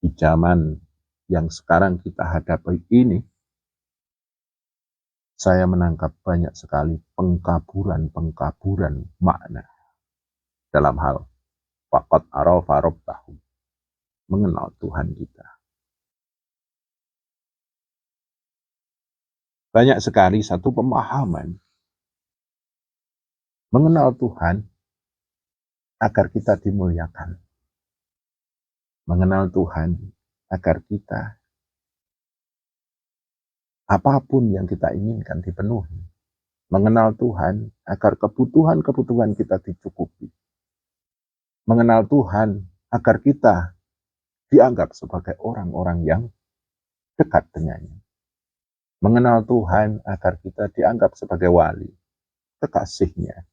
Di zaman yang sekarang kita hadapi ini, saya menangkap banyak sekali pengkaburan makna dalam hal faqad arafa rabbahu, mengenal Tuhan kita. Banyak sekali satu pemahaman mengenal Tuhan agar kita dimuliakan. Mengenal Tuhan agar kita apapun yang kita inginkan dipenuhi. Mengenal Tuhan agar kebutuhan-kebutuhan kita dicukupi. Mengenal Tuhan agar kita dianggap sebagai orang-orang yang dekat dengannya. Mengenal Tuhan agar kita dianggap sebagai wali, kekasihnya.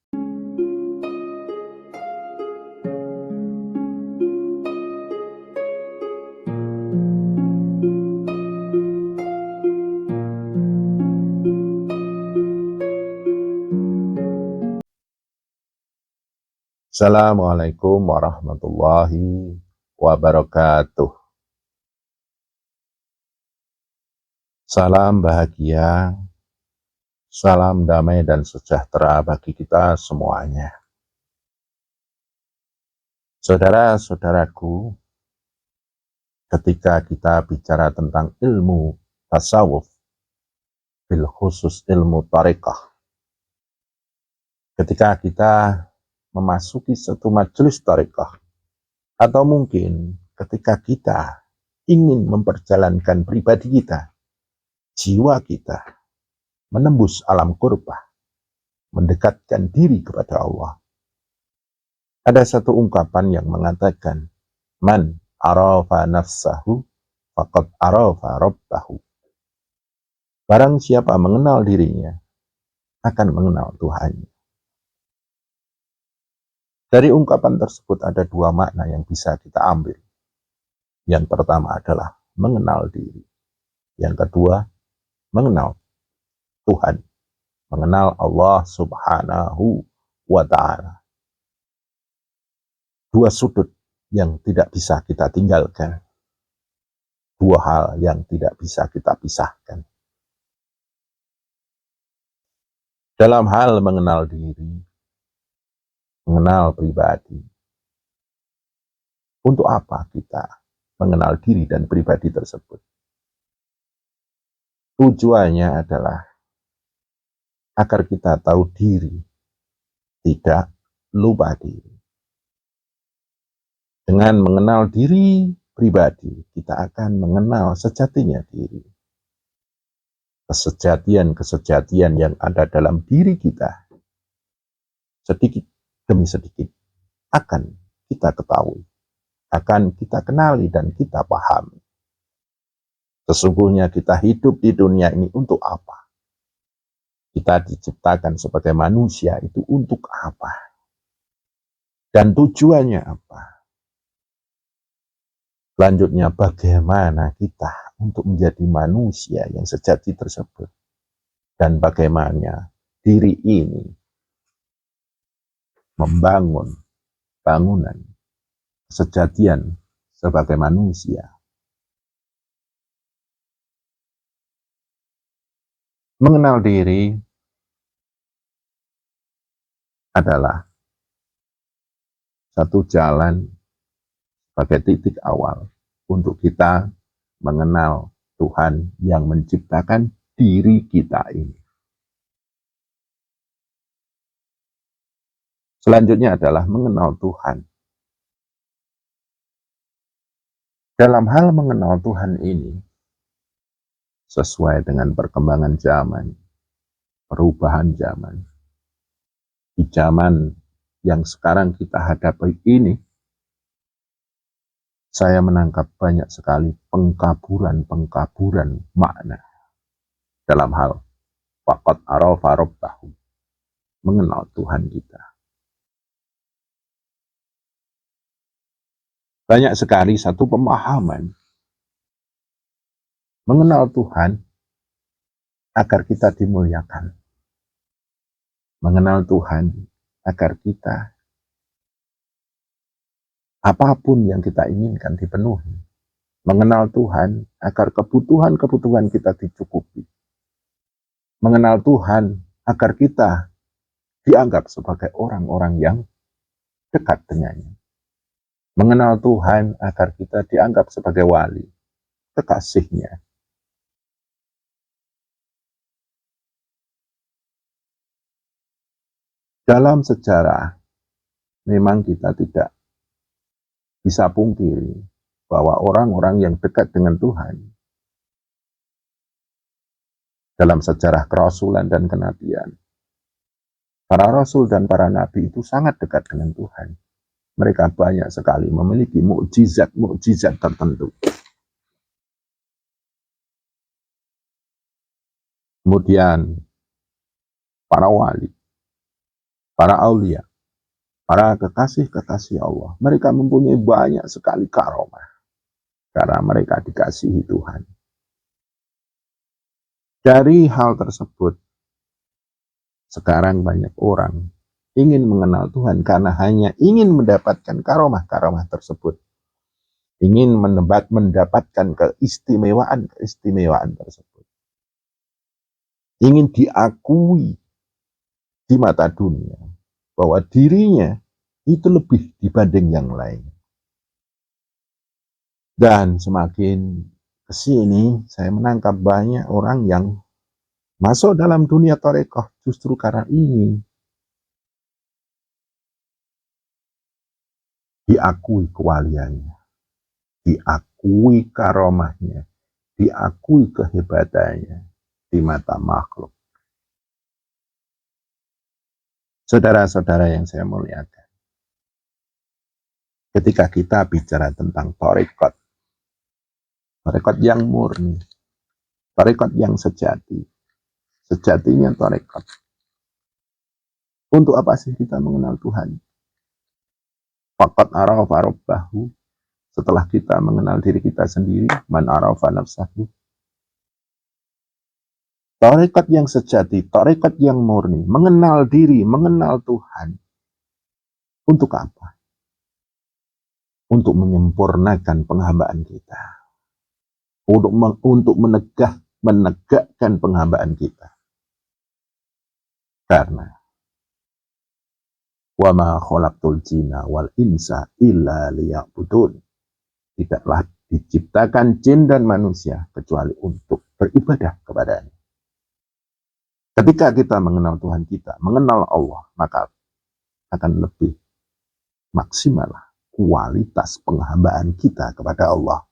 Assalamualaikum warahmatullahi wabarakatuh. Salam bahagia, salam damai dan sejahtera bagi kita semuanya. Saudara-saudaraku, ketika kita bicara tentang ilmu tasawuf, bil khusus ilmu thariqah, ketika kita memasuki satu majelis thariqah, atau mungkin ketika kita ingin memperjalankan pribadi kita, jiwa kita, menembus alam qurbah, mendekatkan diri kepada Allah. Ada satu ungkapan yang mengatakan, man arafa nafsahu faqad arafa rabbahu. Barang siapa mengenal dirinya, akan mengenal Tuhannya. Dari ungkapan tersebut ada dua makna yang bisa kita ambil. Yang pertama adalah mengenal diri. Yang kedua, mengenal Tuhan. Mengenal Allah Subhanahu wa Ta'ala. Dua sudut yang tidak bisa kita tinggalkan. Dua hal yang tidak bisa kita pisahkan. Dalam hal mengenal diri, mengenal pribadi. Untuk apa kita mengenal diri dan pribadi tersebut? Tujuannya adalah agar kita tahu diri, tidak lupa diri. Dengan mengenal diri pribadi, kita akan mengenal sejatinya diri. Kesejatian-kesejatian yang ada dalam diri kita, sedikit demi sedikit, akan kita ketahui, akan kita kenali dan kita pahami. Sesungguhnya kita hidup di dunia ini untuk apa? Kita diciptakan sebagai manusia itu untuk apa? Dan tujuannya apa? Selanjutnya, bagaimana kita untuk menjadi manusia yang sejati tersebut? Dan bagaimana diri ini membangun bangunan kesejatian sebagai manusia. Mengenal diri adalah satu jalan sebagai titik awal untuk kita mengenal Tuhan yang menciptakan diri kita ini. Selanjutnya adalah mengenal Tuhan. Dalam hal mengenal Tuhan ini, sesuai dengan perkembangan zaman, perubahan zaman, di zaman yang sekarang kita hadapi ini, saya menangkap banyak sekali pengkaburan makna dalam hal faqad arafa rabbahu, mengenal Tuhan kita. Banyak sekali satu pemahaman mengenal Tuhan agar kita dimuliakan. Mengenal Tuhan agar kita apapun yang kita inginkan dipenuhi. Mengenal Tuhan agar kebutuhan-kebutuhan kita dicukupi. Mengenal Tuhan agar kita dianggap sebagai orang-orang yang dekat dengannya. Mengenal Tuhan agar kita dianggap sebagai wali, kekasihnya. Dalam sejarah, memang kita tidak bisa pungkiri bahwa orang-orang yang dekat dengan Tuhan dalam sejarah kerasulan dan kenabian, para rasul dan para nabi itu sangat dekat dengan Tuhan. Mereka banyak sekali memiliki mukjizat-mukjizat tertentu. Kemudian para wali, para aulia, para kekasih-kekasih Allah, mereka mempunyai banyak sekali karomah karena mereka dikasihi Tuhan. Dari hal tersebut, sekarang banyak orang ingin mengenal Tuhan karena hanya ingin mendapatkan karomah-karomah tersebut. Ingin mendapatkan keistimewaan tersebut. Ingin diakui di mata dunia bahwa dirinya itu lebih dibanding yang lain. Dan semakin kesini saya menangkap banyak orang yang masuk dalam dunia tarekat justru karena ingin diakui kewaliannya, diakui karomahnya, diakui kehebatannya di mata makhluk. Saudara-saudara yang saya muliakan, ketika kita bicara tentang tarekat yang murni, tarekat yang sejatinya tarekat. Untuk apa sih kita mengenal Tuhan? Faqad arafa rabbahu, setelah kita mengenal diri kita sendiri, man arafa nafsahu. Tarekat yang sejati, tarekat yang murni, mengenal diri, mengenal Tuhan. Untuk apa? Untuk menyempurnakan penghambaan kita. Untuk menegakkan penghambaan kita. Karena wa ma khalaqtul jinna wal insa illa liya'budun. Tidaklah diciptakan jin dan manusia kecuali untuk beribadah kepadanya. Ketika kita mengenal Tuhan kita, mengenal Allah, maka akan lebih maksimal kualitas penghambaan kita kepada Allah.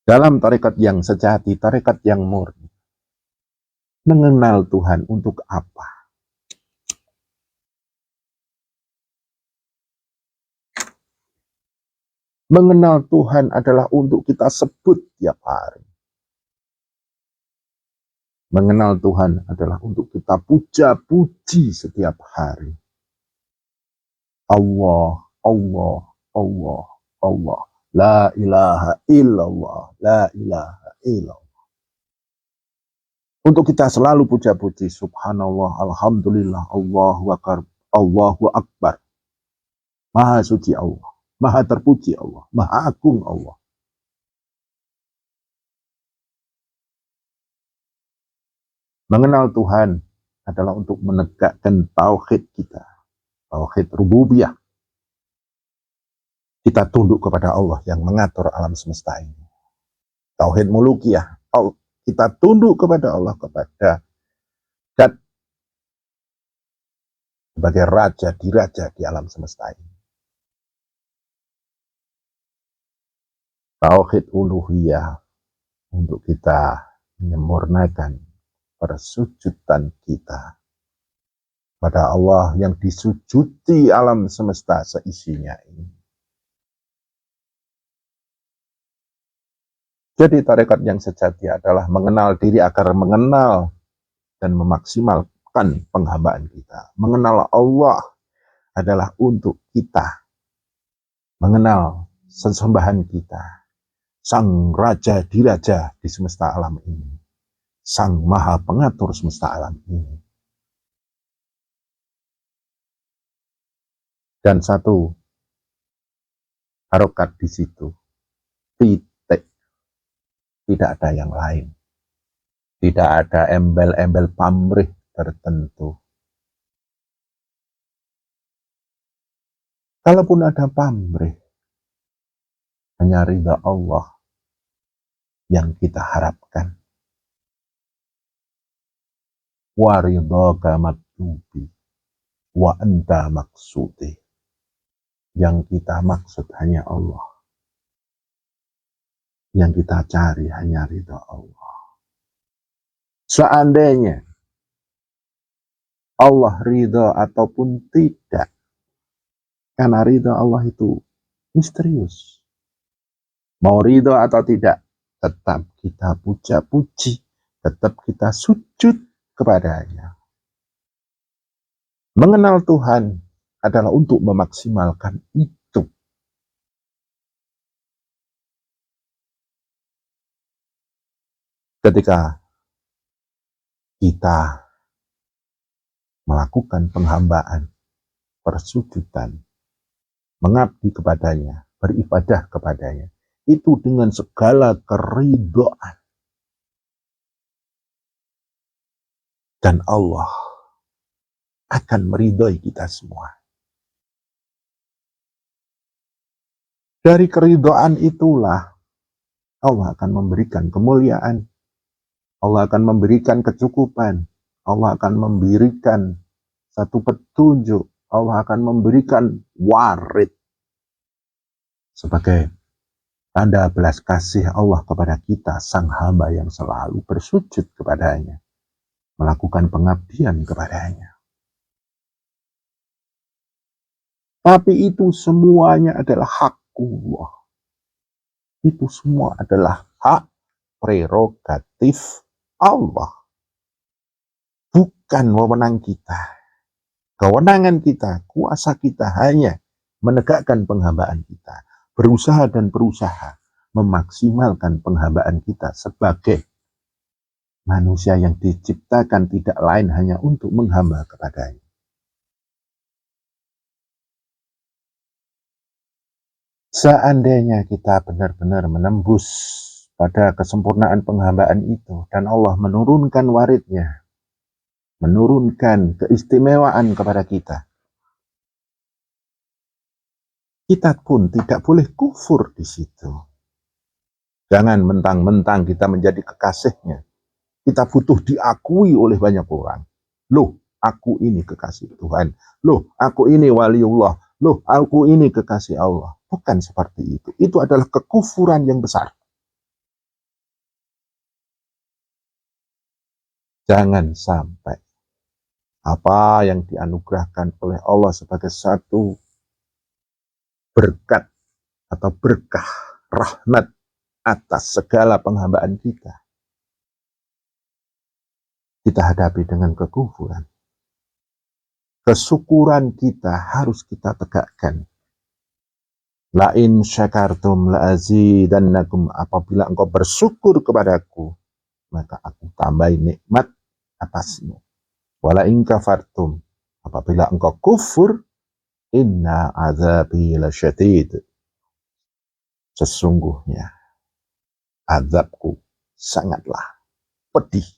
Dalam tarekat yang sejati, tarekat yang murni, mengenal Tuhan untuk apa? Mengenal Tuhan adalah untuk kita sebut tiap hari. Mengenal Tuhan adalah untuk kita puja-puji setiap hari. Allah, Allah, Allah, Allah. La ilaha illallah, la ilaha illallah. Untuk kita selalu puja-puji, subhanallah, alhamdulillah, Allahu akbar. Maha suci Allah, maha terpuji Allah, maha agung Allah. Mengenal Tuhan adalah untuk menegakkan tauhid kita, tauhid rububiyah. Kita tunduk kepada Allah yang mengatur alam semesta ini. Tauhid mulukiyah, kita tunduk kepada Allah, kepada Dat sebagai raja di alam semesta ini. Tauhid uluhiyah untuk kita menyempurnakan persujudan kita pada Allah yang disujudi alam semesta seisinya ini. Jadi tarekat yang sejati adalah mengenal diri agar mengenal dan memaksimalkan penghambaan kita. Mengenal Allah adalah untuk kita mengenal sesembahan kita, Sang Raja Diraja di semesta alam ini, Sang Maha Pengatur semesta alam ini. Dan satu Harokat di situ, titik, tidak ada yang lain. Tidak ada embel-embel pamrih tertentu. Kalaupun ada pamrih, hanya ridha Allah yang kita harapkan. Wa ridhaka maktubi wa anta maksudi. Yang kita maksud hanya Allah. Yang kita cari hanya ridha Allah. Seandainya Allah ridha ataupun tidak, karena ridha Allah itu misterius. Mau ridha atau tidak, tetap kita puja-puji, tetap kita sujud kepadanya. Mengenal Tuhan adalah untuk memaksimalkan itu. Ketika kita melakukan penghambaan, persujudan, mengabdi kepadanya, beribadah kepadanya, itu dengan segala keridhaan. Dan Allah akan meridhoi kita semua. Dari keridhaan itulah Allah akan memberikan kemuliaan, Allah akan memberikan kecukupan, Allah akan memberikan satu petunjuk, Allah akan memberikan warid sebagai tanda belas kasih Allah kepada kita, sang hamba yang selalu bersujud kepadanya, melakukan pengabdian kepadanya. Tapi itu semuanya adalah hakullah. Itu semua adalah hak prerogatif Allah. Bukan wewenang kita. Kewenangan kita, kuasa kita hanya menegakkan penghambaan kita. Berusaha dan berusaha memaksimalkan penghambaan kita sebagai manusia yang diciptakan tidak lain hanya untuk menghamba kepadanya. Seandainya kita benar-benar menembus pada kesempurnaan penghambaan itu dan Allah menurunkan waridnya, menurunkan keistimewaan kepada kita, kita pun tidak boleh kufur di situ. Jangan mentang-mentang kita menjadi kekasihnya, kita butuh diakui oleh banyak orang. Loh, aku ini kekasih Tuhan. Loh, aku ini waliullah. Loh, aku ini kekasih Allah. Bukan seperti itu. Itu adalah kekufuran yang besar. Jangan sampai apa yang dianugerahkan oleh Allah sebagai satu berkat atau berkah rahmat atas segala penghambaan kita hadapi dengan kekufuran. Kesyukuran kita harus kita tegakkan. La in syakartum la azidannakum, apabila engkau bersyukur kepadaku, maka aku tambahi nikmat atasmu. Wala in kafartum, apabila engkau kufur, inna azabi lasyadid. Sesungguhnya azabku sangatlah pedih.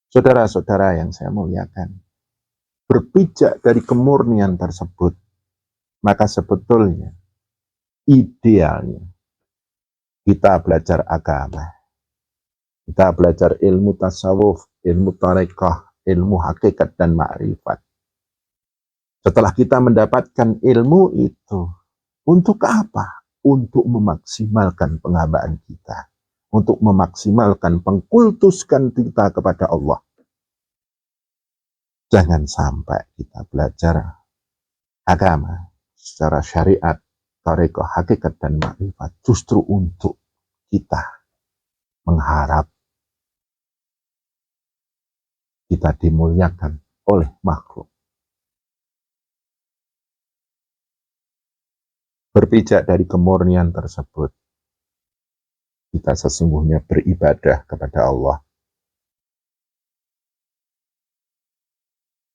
Saudara-saudara yang saya muliakan, berpijak dari kemurnian tersebut, maka sebetulnya idealnya kita belajar agama, kita belajar ilmu tasawuf, ilmu tarekah, ilmu hakikat dan ma'rifat. Setelah kita mendapatkan ilmu itu, untuk apa? Untuk memaksimalkan penghambaan kita, untuk memaksimalkan pengkultuskan kita kepada Allah. Jangan sampai kita belajar agama secara syariat, tarekah, hakikat dan ma'rifat justru untuk kita mengharap kita dimuliakan oleh makhluk. Berpijak dari kemurnian tersebut, kita sesungguhnya beribadah kepada Allah.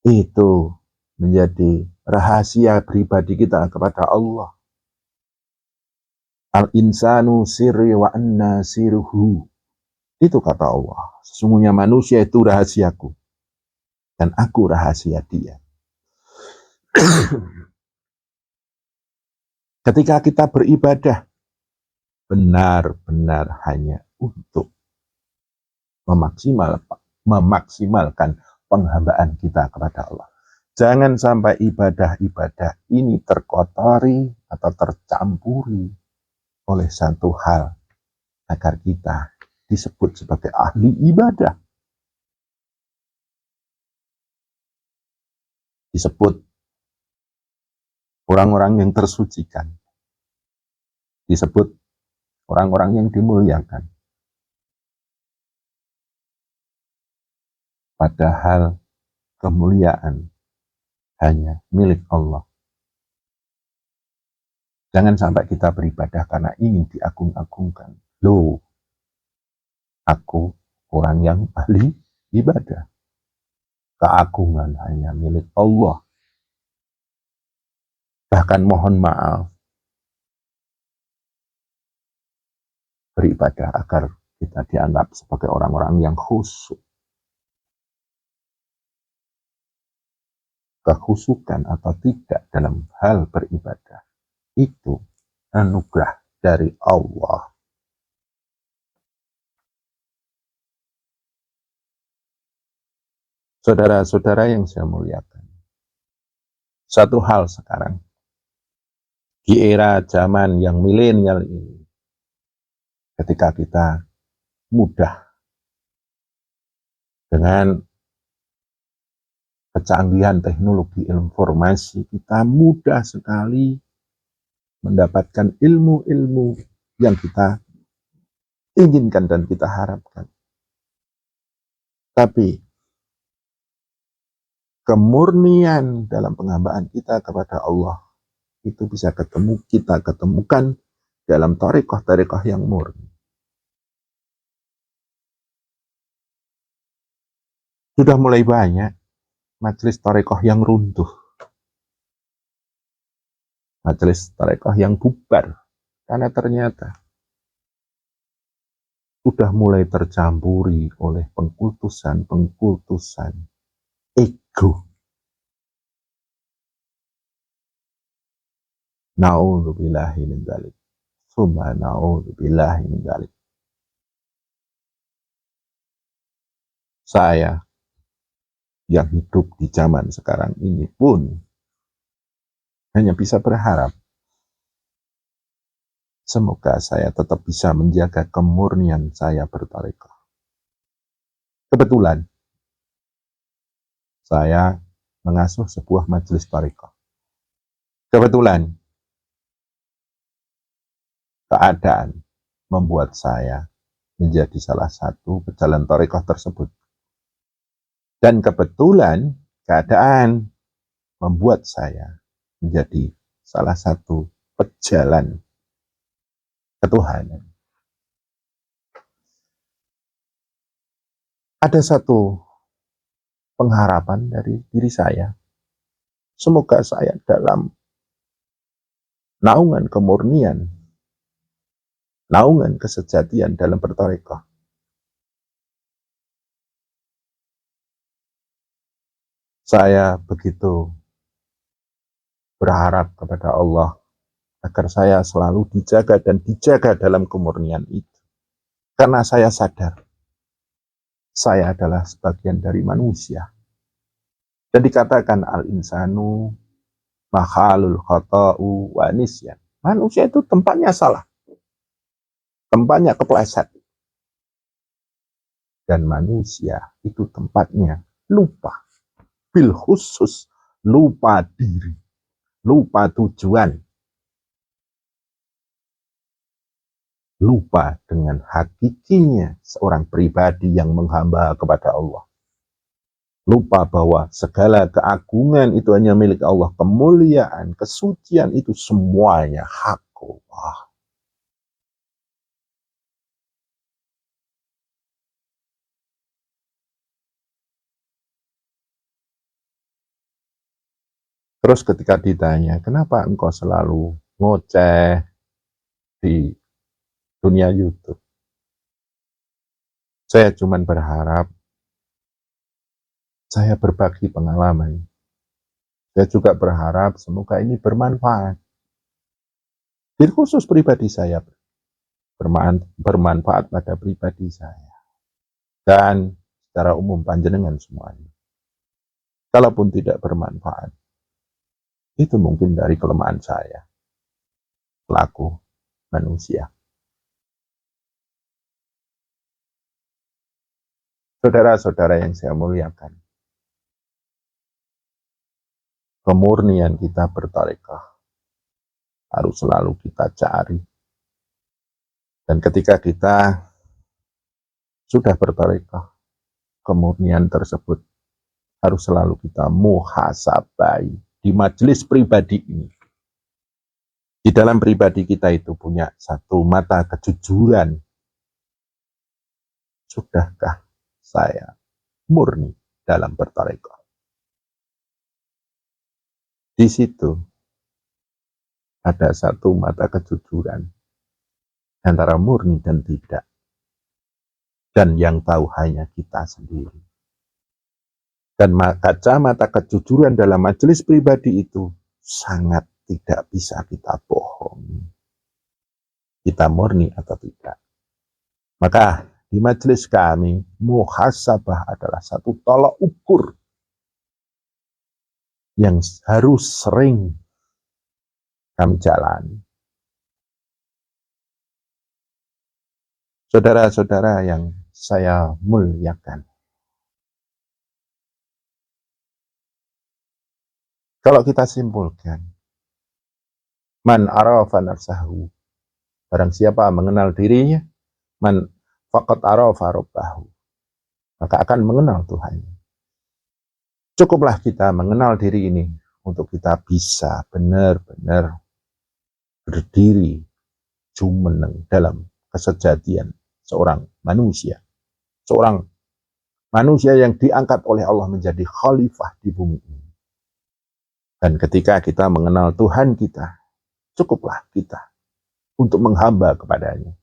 Itu menjadi rahasia pribadi kita kepada Allah. Al-insanu sirri wa anna sirruhu. Itu kata Allah. Sesungguhnya manusia itu rahasiaku. Dan aku rahasia dia. Ketika kita beribadah, benar-benar hanya untuk memaksimalkan penghambaan kita kepada Allah. Jangan sampai ibadah-ibadah ini terkotori atau tercampuri oleh satu hal agar kita disebut sebagai ahli ibadah. Disebut orang-orang yang tersucikan. Disebut orang-orang yang dimuliakan. Padahal kemuliaan hanya milik Allah. Jangan sampai kita beribadah karena ingin diagung-agungkan. Loh, aku orang yang ahli ibadah. Keagungan hanya milik Allah. Bahkan mohon maaf, beribadah agar kita dianggap sebagai orang-orang yang khusyuk. Kekhusyukan atau tidak dalam hal beribadah itu anugerah dari Allah. Saudara-saudara yang saya muliakan, satu hal sekarang di era zaman yang milenial ini, ketika kita mudah dengan kecanggihan teknologi informasi, kita mudah sekali mendapatkan ilmu-ilmu yang kita inginkan dan kita harapkan. Tapi kemurnian dalam penghambaan kita kepada Allah itu bisa kita ketemukan dalam thariqah-thariqah yang murni. Sudah mulai banyak majelis thariqah yang runtuh, majelis thariqah yang bubar, karena ternyata sudah mulai tercampuri oleh pengkultusan ego. Na'udzubillahi min dzalik. Summa na'udzubillahi min dzalik. Saya yang hidup di zaman sekarang ini pun hanya bisa berharap semoga saya tetap bisa menjaga kemurnian saya berthariqah. Kebetulan saya mengasuh sebuah majelis thariqah. Kebetulan keadaan membuat saya menjadi salah satu pejalan thariqah tersebut. Dan kebetulan keadaan membuat saya menjadi salah satu pejalan ketuhanan. Ada satu pengharapan dari diri saya. Semoga saya dalam naungan kemurnian, naungan kesejatian dalam berthariqah, saya begitu berharap kepada Allah agar saya selalu dijaga dan dijaga dalam kemurnian itu. Karena saya sadar, saya adalah sebagian dari manusia. Dan dikatakan al-insanu makhalul khata'u wa nisyan. Manusia itu tempatnya salah. Tempatnya kepleset. Dan manusia itu tempatnya lupa. Bil khusus lupa diri, lupa tujuan, lupa dengan hakikinya seorang pribadi yang menghamba kepada Allah. Lupa bahwa segala keagungan itu hanya milik Allah, kemuliaan, kesucian itu semuanya hak Allah. Terus ketika ditanya, kenapa engkau selalu ngoceh di dunia YouTube? Saya cuma berharap saya berbagi pengalaman. Saya juga berharap semoga ini bermanfaat. Khusus pribadi saya, bermanfaat pada pribadi saya. Dan secara umum panjenengan semuanya. Kalaupun tidak bermanfaat, itu mungkin dari kelemahan saya, selaku manusia. Saudara-saudara yang saya muliakan, kemurnian kita bertarekah harus selalu kita cari. Dan ketika kita sudah bertarekah, kemurnian tersebut harus selalu kita muhasabai di majelis pribadi ini. Di dalam pribadi kita itu punya satu mata kejujuran. Sudahkah saya murni dalam bertarekah? Di situ ada satu mata kejujuran antara murni dan tidak. Dan yang tahu hanya kita sendiri. Dan kacamata kejujuran dalam majelis pribadi itu sangat tidak bisa kita bohongi. Kita murni atau tidak. Maka di majelis kami, muhasabah adalah satu tolak ukur yang harus sering kami jalani. Saudara-saudara yang saya muliakan, kalau kita simpulkan, man arafa nafsahu, barang siapa mengenal dirinya, man faqad arafa rabbahu, maka akan mengenal Tuhan. Cukuplah kita mengenal diri ini untuk kita bisa benar-benar berdiri jumeneng dalam kesejatian seorang manusia. Seorang manusia yang diangkat oleh Allah menjadi khalifah di bumi ini. Dan ketika kita mengenal Tuhan kita, cukuplah kita untuk menghamba kepadanya.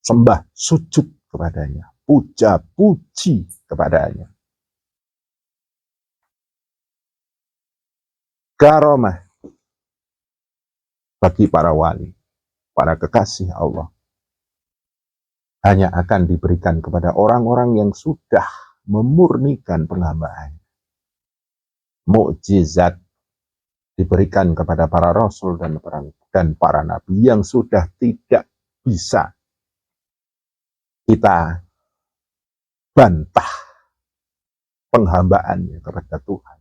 Sembah, sujud kepadanya. Puja, puji kepadanya. Karomah bagi para wali, para kekasih Allah, hanya akan diberikan kepada orang-orang yang sudah memurnikan penghambaan. Mukjizat diberikan kepada para rasul dan para nabi yang sudah tidak bisa kita bantah penghambaannya kepada Tuhan.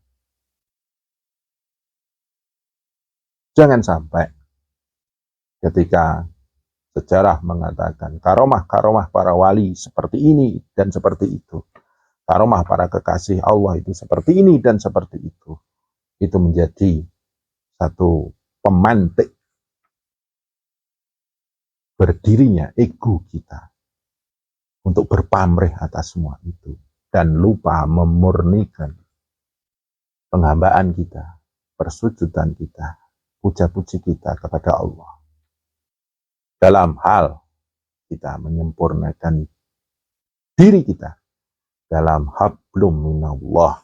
Jangan sampai ketika sejarah mengatakan karomah-karomah para wali seperti ini dan seperti itu, karomah para kekasih Allah itu seperti ini dan seperti itu menjadi satu pemantik berdirinya ego kita untuk berpamrih atas semua itu dan lupa memurnikan penghambaan kita, persujudan kita, puja-puji kita kepada Allah. Dalam hal kita menyempurnakan diri kita dalam hablum minallah,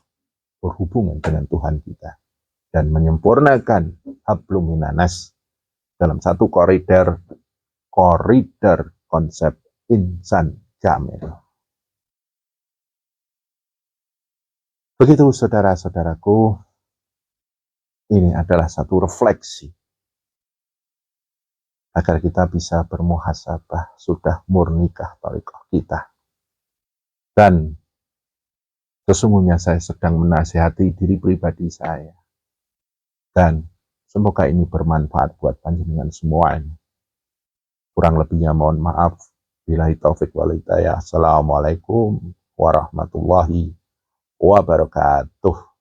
berhubungan dengan Tuhan kita, dan menyempurnakan hablum minanas dalam satu koridor konsep insan kamil. Begitu saudara-saudaraku, ini adalah satu refleksi agar kita bisa bermuhasabah, sudah murnikah thariqah kita. Dan sesungguhnya saya sedang menasihati diri pribadi saya. Dan semoga ini bermanfaat buat panjenengan semuanya. Kurang lebihnya mohon maaf. Billahi taufik wal hidayah. Assalamualaikum warahmatullahi wabarakatuh.